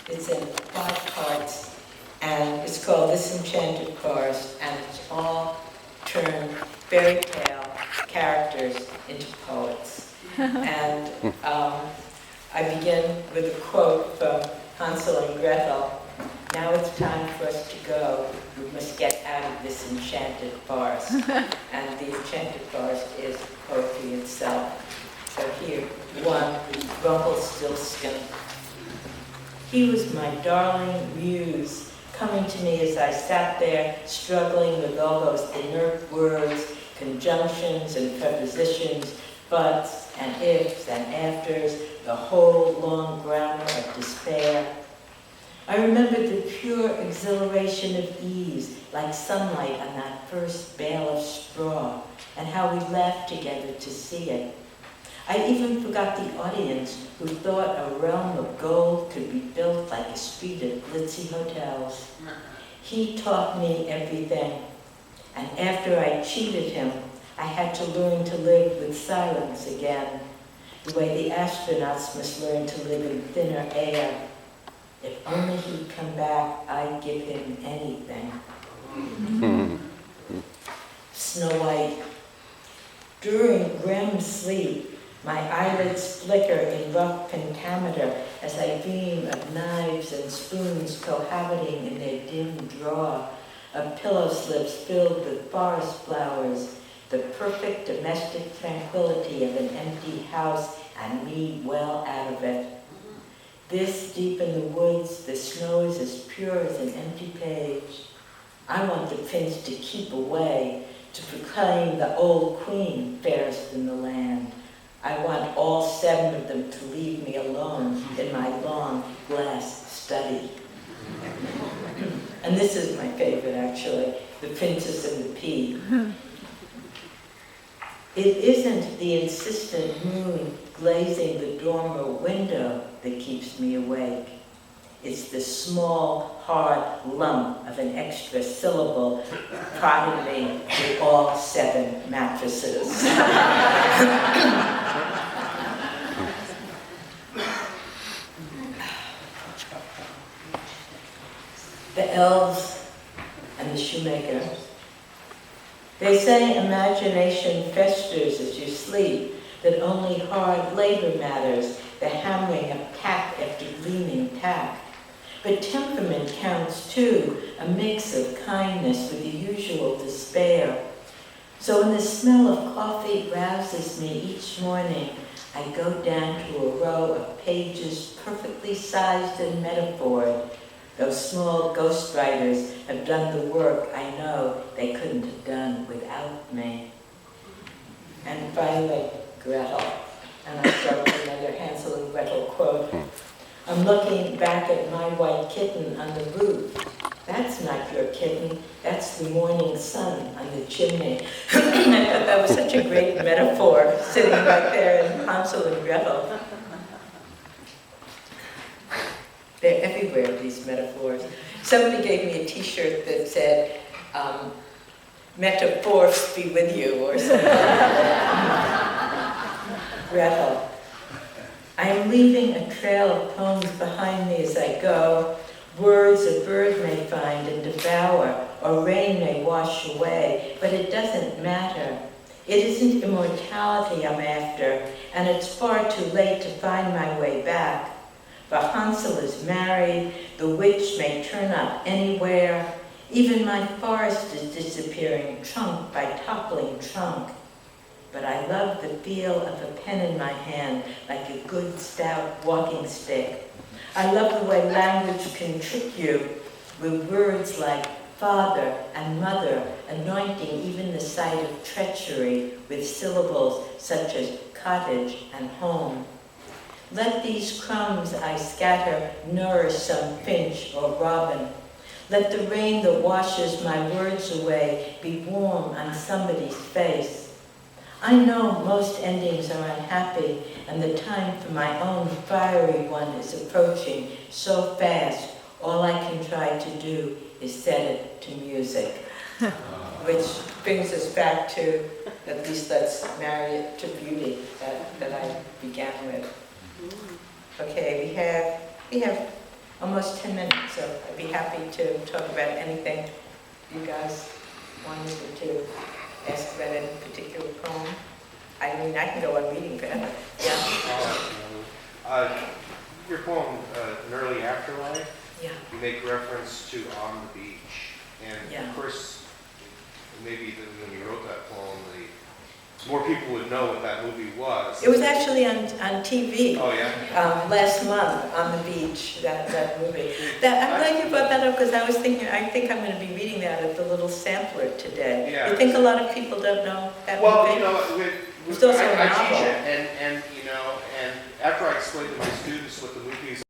It's in 5 parts, and it's called This Enchanted Forest, and it's all turned fairy tale characters into poets. And I begin with a quote from Hansel and Gretel. Now it's time for us to go. We must get out of this enchanted forest. And the enchanted forest is poetry itself. So here, 1, Rumpelstiltskin. He was my darling muse, coming to me as I sat there, struggling with all those inert words, conjunctions and prepositions, buts and ifs and afters, the whole long grammar of despair. I remembered the pure exhilaration of ease, like sunlight on that first bale of straw, and how we laughed together to see it. I even forgot the audience who thought a realm of gold could be built like a street of glitzy hotels. He taught me everything, and after I cheated him, I had to learn to live with silence again, the way the astronauts must learn to live in thinner air. If only he'd come back, I'd give him anything. Snow White. During REM sleep, my eyelids flicker in rough pentameter as I dream of knives and spoons cohabiting in their dim drawer, of pillow slips filled with forest flowers, the perfect domestic tranquility of an empty house and me well out of it. This deep in the woods, the snow is as pure as an empty page. I want the prince to keep away, to proclaim the old queen fairest in the land. I want all 7 of them to leave me alone in my long glass study. And this is my favorite, actually, The Princess and the Pea. It isn't the insistent moon glazing the dormer window that keeps me awake. It's the small, hard lump of an extra syllable prodding me with all 7 mattresses. The elves and the shoemaker. They say imagination festers as you sleep, that only hard labor matters, the hammering of tack after gleaming tack. But temperament counts too, a mix of kindness with the usual despair. So when the smell of coffee rouses me each morning, I go down to a row of pages perfectly sized and metaphored. Those small ghostwriters have done the work I know they couldn't have done without me. And finally, Gretel. And I start with another Hansel and Gretel quote. I'm looking back at my white kitten on the roof. That's not your kitten, that's the morning sun on the chimney. I thought that was such a great metaphor, sitting right there in Hansel and Gretel. They're everywhere, these metaphors. Somebody gave me a t-shirt that said, metaphors be with you, or something. Gretel. I am leaving a trail of poems behind me as I go, words a bird may find and devour, or rain may wash away, but it doesn't matter. It isn't immortality I'm after, and it's far too late to find my way back. For Hansel is married, the witch may turn up anywhere, even my forest is disappearing trunk by toppling trunk. But I love the feel of a pen in my hand, like a good stout walking stick. I love the way language can trick you with words like father and mother, anointing even the sight of treachery with syllables such as cottage and home. Let these crumbs I scatter nourish some finch or robin. Let the rain that washes my words away be warm on somebody's face. I know most endings are unhappy, and the time for my own fiery one is approaching so fast, all I can try to do is set it to music. Which brings us back to, at least let's marry it to beauty, that I began with. Okay, we have almost 10 minutes, so I'd be happy to talk about anything you guys wanted to ask about any particular poem. I mean, I can go on reading forever. Yeah. Your poem, An Early Afterlife, Yeah. you make reference to On the Beach. And Yeah. of course, maybe when you wrote that poem, more people would know what that movie was. It was actually on TV. Oh, yeah? Last month on the beach, that movie. I'm glad you brought that up because I was thinking, I think I'm going to be reading that at the little sampler today. Yeah. You think a lot of people don't know that Well, movie? you know, It's also a I teach novel. it, and you know, and after I explain to my students what the movie is